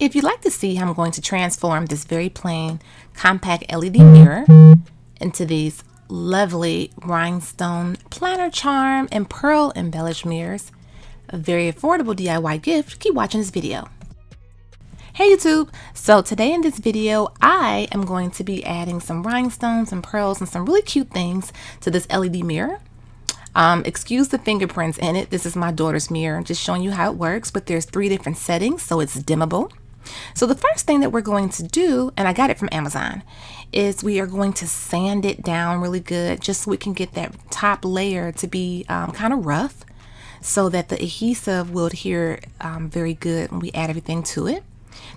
If you'd like to see how I'm going to transform this very plain compact LED mirror into these lovely rhinestone planner charm and pearl embellished mirrors, a very affordable DIY gift, keep watching this video. Hey YouTube! So today in this video, I am going to be adding some rhinestones and pearls and some really cute things to this LED mirror. Excuse the fingerprints in it. This is my daughter's mirror. I'm just showing you how it works, but there's 3 different settings, so it's dimmable. So the first thing that we're going to do, and I got it from Amazon, is we are going to sand it down really good just so we can get that top layer to be kind of rough so that the adhesive will adhere very good when we add everything to it.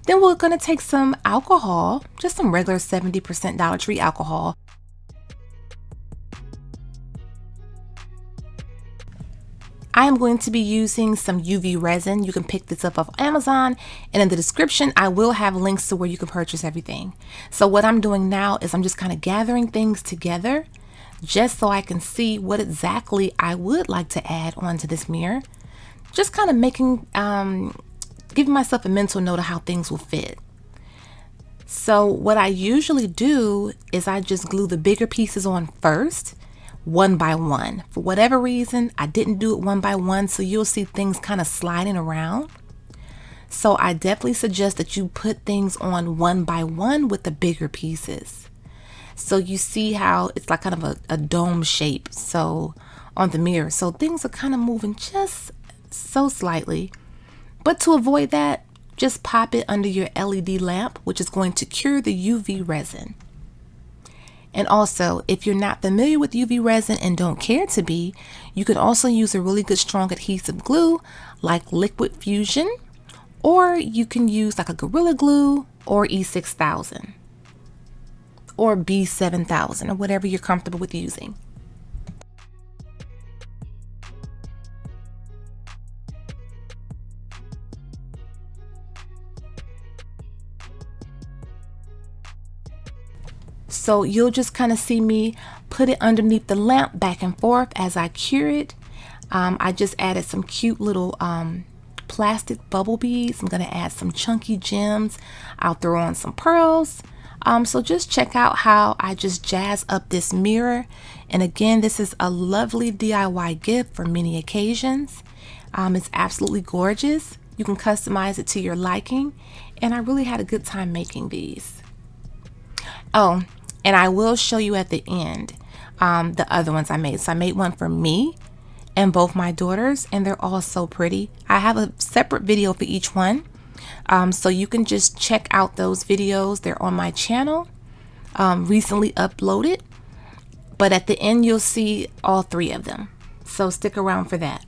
Then we're going to take some alcohol, just some regular 70% Dollar Tree alcohol. I am going to be using some UV resin. You can pick this up off Amazon, and in the description I will have links to where you can purchase everything. So what I'm doing now is I'm just kind of gathering things together just so I can see what exactly I would like to add onto this mirror. Just kind of making, giving myself a mental note of how things will fit. So what I usually do is I just glue the bigger pieces on first, one by one. For whatever reason, I didn't do it one by one, so you'll see things kind of sliding around. So I definitely suggest that you put things on one by one with the bigger pieces. So you see how it's like kind of a dome shape so on the mirror. So things are kind of moving just so slightly. But to avoid that, just pop it under your LED lamp, which is going to cure the UV resin. And also, if you're not familiar with UV resin and don't care to be, you could also use a really good strong adhesive glue like Liquid Fusion, or you can use like a Gorilla Glue or E6000 or B7000 or whatever you're comfortable with using. So you'll just kind of see me put it underneath the lamp back and forth as I cure it. I just added some cute little plastic bubble beads. I'm going to add some chunky gems. I'll throw on some pearls. So just check out how I just jazz up this mirror. And again, this is a lovely DIY gift for many occasions. It's absolutely gorgeous. You can customize it to your liking. And I really had a good time making these. Oh, and I will show you at the end the other ones I made. So I made one for me and both my daughters, and they're all so pretty. I have a separate video for each one. So you can just check out those videos. They're on my channel, recently uploaded. But at the end, you'll see all 3 of them. So stick around for that.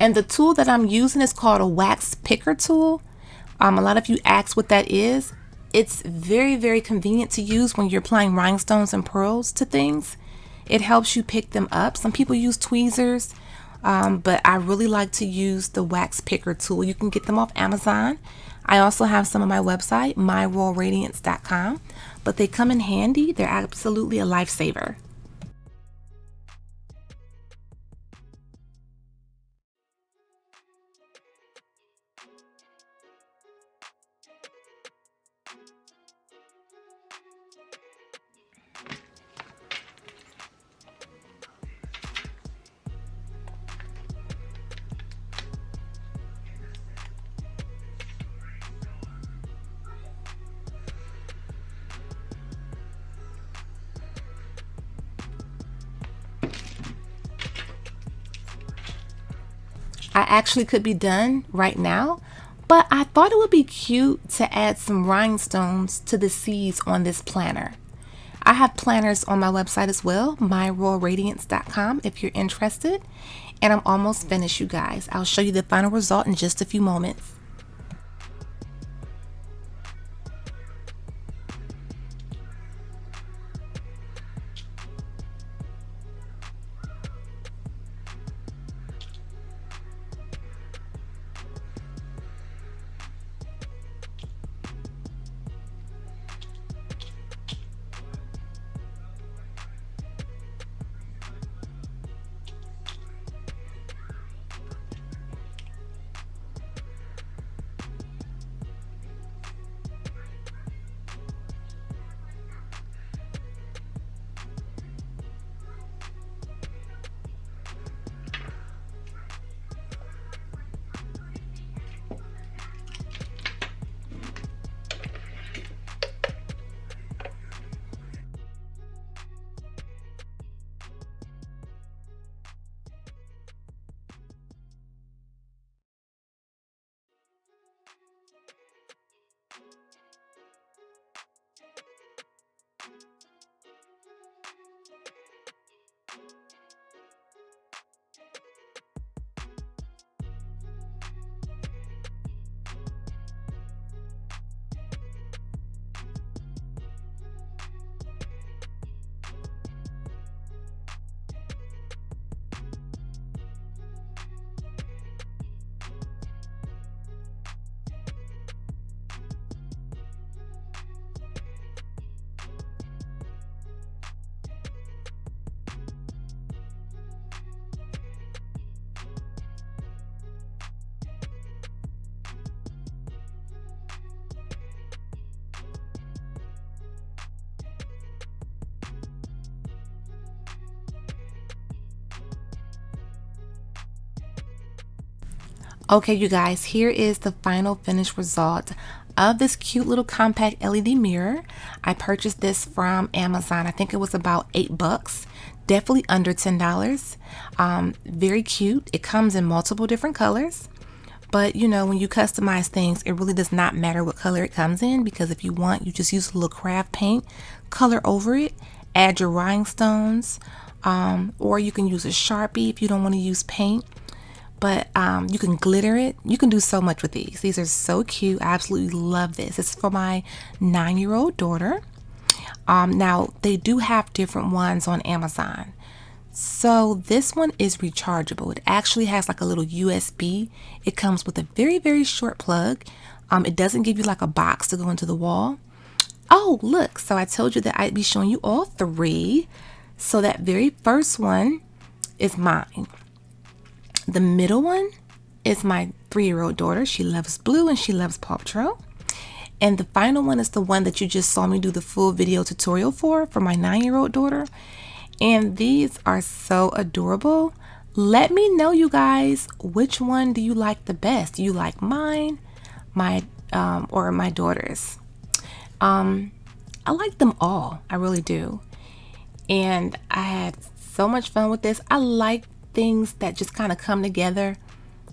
And the tool that I'm using is called a wax picker tool. A lot of you ask what that is. It's very, very convenient to use when you're applying rhinestones and pearls to things. It helps you pick them up. Some people use tweezers, but I really like to use the wax picker tool. You can get them off Amazon. I also have some on my website, myroyalradiance.com, but they come in handy. They're absolutely a lifesaver. I actually could be done right now, but I thought it would be cute to add some rhinestones to the seeds on this planner. I have planners on my website as well, myroyalradiance.com, if you're interested. And I'm almost finished, you guys. I'll show you the final result in just a few moments. Okay, you guys, here is the final finished result of this cute little compact LED mirror. I purchased this from Amazon. I think it was about $8, definitely under $10. Very cute. It comes in multiple different colors, but you know, when you customize things, it really does not matter what color it comes in, because if you want, you just use a little craft paint, color over it, add your rhinestones, or you can use a Sharpie if you don't want to use paint. But you can glitter it. You can do so much with these. These are so cute. I absolutely love this. It's for my 9-year-old daughter. Now, they do have different ones on Amazon. So this one is rechargeable. It actually has like a little USB. It comes with a very, very short plug. It doesn't give you like a box to go into the wall. Oh, look. So I told you that I'd be showing you all three. So that very first one is mine. The middle one is my 3-year-old daughter. She loves blue and she loves Paw Patrol. And the final one is the one that you just saw me do the full video tutorial for my 9-year-old daughter. And these are so adorable. Let me know, you guys, which one do you like the best? Do you like mine, or my daughter's? I like them all. I really do. And I had so much fun with this. I like things that just kind of come together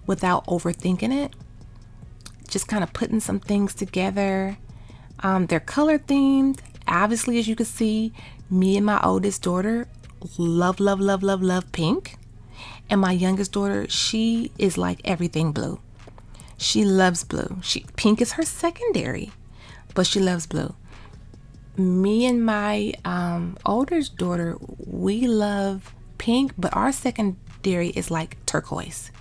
without overthinking it. Just kind of putting some things together. They're color themed. Obviously, as you can see, me and my oldest daughter love pink. And my youngest daughter, she is like everything blue. She loves blue. Pink is her secondary, but she loves blue. Me and my oldest daughter, we love pink, but our secondary is like turquoise.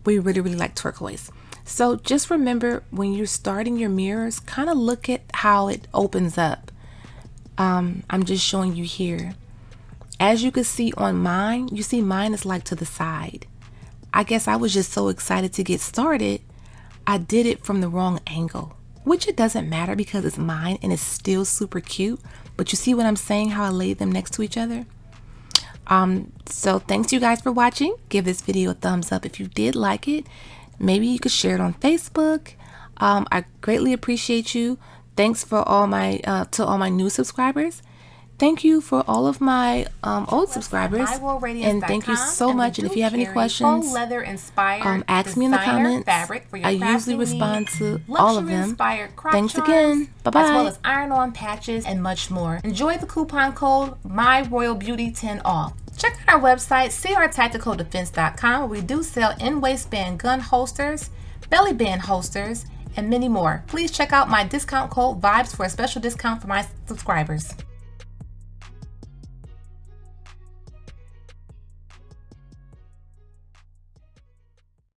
We really, really like turquoise. So just remember, when you're starting your mirrors, kind of look at how it opens up. I'm just showing you here. As you can see on mine, you see mine is like to the side. I guess I was just so excited to get started, I did it from the wrong angle, which it doesn't matter because it's mine and it's still super cute. But you see what I'm saying, how I laid them next to each other? So thanks you guys for watching. Give this video a thumbs up if you did like it. Maybe you could share it on Facebook. I greatly appreciate you. Thanks for all my to all my new subscribers. Thank you for all of my old subscribers, and thank you so much. And if you have any questions, ask me in the comments. I usually respond to all of them. Thanks again. Bye-bye. As well as iron-on patches and much more. Enjoy the coupon code MyRoyalBeauty10OFF. Check out our website, crtacticaldefense.com, where we do sell in-waistband gun holsters, belly band holsters, and many more. Please check out my discount code VIBES for a special discount for my subscribers.